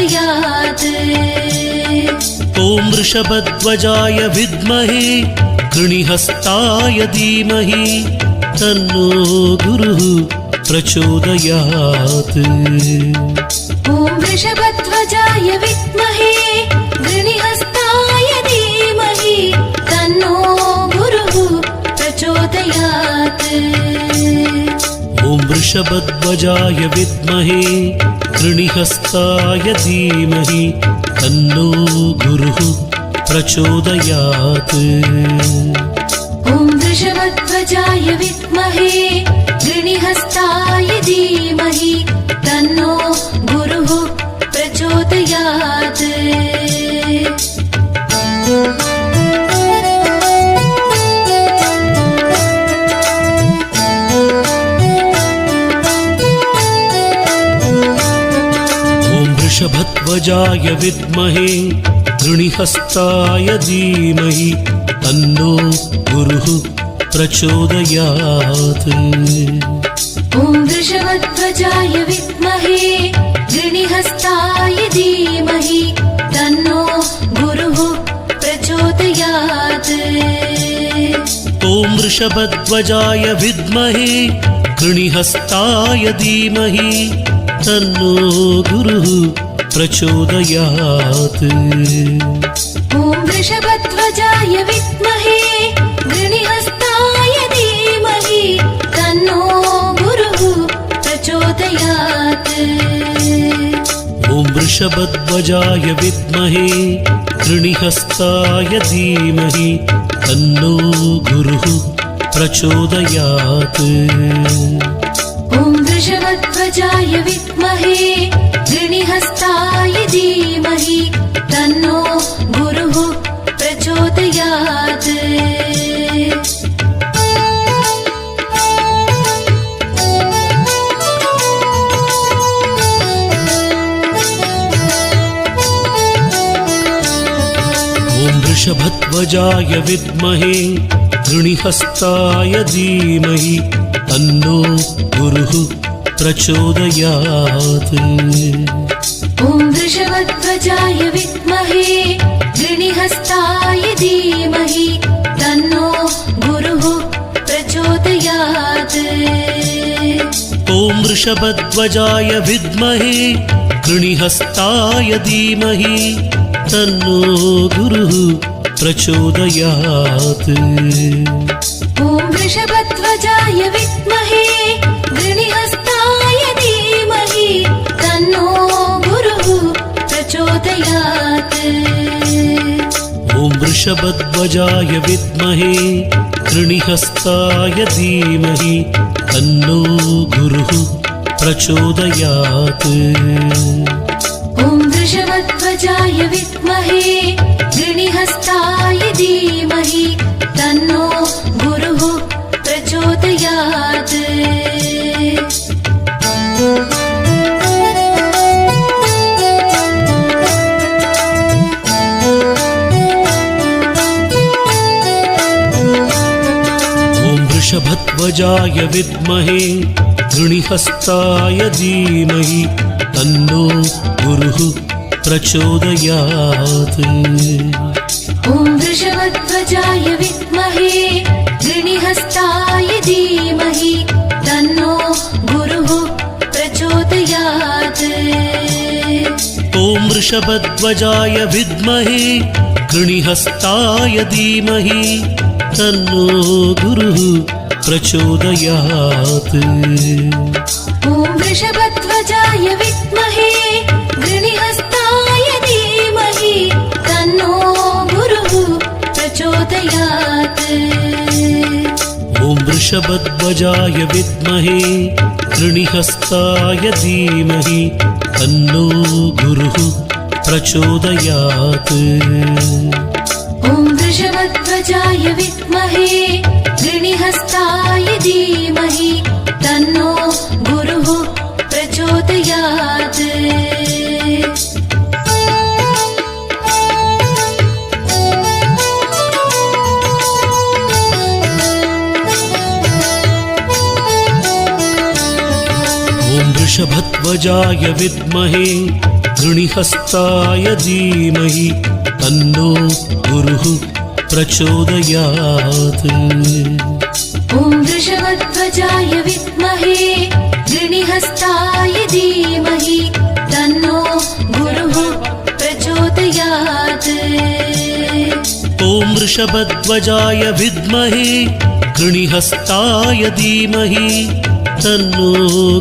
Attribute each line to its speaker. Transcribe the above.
Speaker 1: प्रचोदयात्।
Speaker 2: ॐ वृषभध्वजाय विद्महे कृणिहस्ताय धीमहि तन्नो गुरुः प्रचोदयात्।
Speaker 1: ॐ वृषभध्वजाय विद्महे कृणिहस्ताय धीमहि तन्नो गुरुः प्रचोदयात्।
Speaker 2: ॐ वृषभध्वजाय विद्महे कृणिहस्ताय धीमहि तन्नो गुरुः प्रचोदयात्।
Speaker 1: ॐ वृषभध्वजाय विद्महे कृणिहस्ताय धीमहि तन्नो गुरुः प्रचोदयात्।
Speaker 2: वृषभध्वजाय विद्महे कृणिहस्ताय धीमहि तन्नो गुरुः प्रचोदयात्।
Speaker 1: ॐ वृषभध्वजाय विद्महे कृणिहस्ताय धीमहि तन्नो गुरुः प्रचोदयात्।
Speaker 2: ॐ वृषभध्वजाय विद्महे कृणिहस्ताय धीमहि तन्नो गुरुः प्रचोदयात्।
Speaker 1: ॐ वृषभध्वजाय विद्महे कृणिहस्ताय धीमहि तन्नो गुरुः प्रचोदयात्।
Speaker 2: ॐ वृषभध्वजाय विद्महे कृणिहस्ताय धीमहि तन्नो गुरुः प्रचोदयात्।
Speaker 1: ॐ वृषभध्वजाय विद्महे कृणिहस्ताय धीमहि तन्नो गुरुः प्रचोदयात्।
Speaker 2: ॐ वृषभध्वजाय विद्महे कृणिहस्ताय धीमहि तन्नो गुरुः प्रचोदयात्।
Speaker 1: ॐ वृषभध्वजाय विद्महे कृणिहस्ताय धीमहि तन्नो गुरुः प्रचोदयात्।
Speaker 2: ॐ वृषभध्वजाय विद्महे कृणिहस्ताय धीमहि तन्नो गुरुः प्रचोदयात्।
Speaker 1: ॐ वृषभध्वजाय विद्महे कृणिहस्ताय धीमहि तन्नो गुरुः प्रचोदयात्।
Speaker 2: ॐ वृषभध्वजाय विद्महे कृणिहस्ताय धीमहि तन्नो गुरुः प्रचोदयात्।
Speaker 1: ॐ वृषभध्वजाय विद्महे कृणिहस्ताय धीमहि तन्नो गुरुः प्रचोदयात्।
Speaker 2: ॐ वृषभध्वजाय विद्महे कृणिहस्ताय धीमहि तन्नो गुरुः प्रचोदयात्।
Speaker 1: ॐ वृषभध्वजाय विद्महे कृणिहस्ताय धीमहि तन्नो गुरुः प्रचोदयात्।
Speaker 2: ॐ वृषभध्वजाय विद्महे कृणिहस्ताय धीमहि तन्नो गुरुः प्रचोदयात्।
Speaker 1: ॐ वृषभध्वजाय विद्महे कृणिहस्ताय धीमहि तन्नो गुरुः प्रचोदयात्।
Speaker 2: ॐ वृषभध्वजाय विद्महे कृणिहस्ताय धीमहि तन्नो गुरुः प्रचोदयात्।
Speaker 1: ॐ वृषभध्वजाय विद्महे कृणिहस्ताय धीमहि तन्नो गुरुः प्रचोदयात्।
Speaker 2: ॐ वृषभध्वजाय विद्महे गृणिहस्ताय धीमहि तन्नो गुरुः प्रचोदयात्।
Speaker 1: ॐ वृषभध्वजाय विद्महे गृणिहस्ताय धीमहि तन्नो गुरुः प्रचोदयात्।
Speaker 2: ॐ वृषभध्वजाय विद्महे गृणिहस्ताय धीमहि तन्नो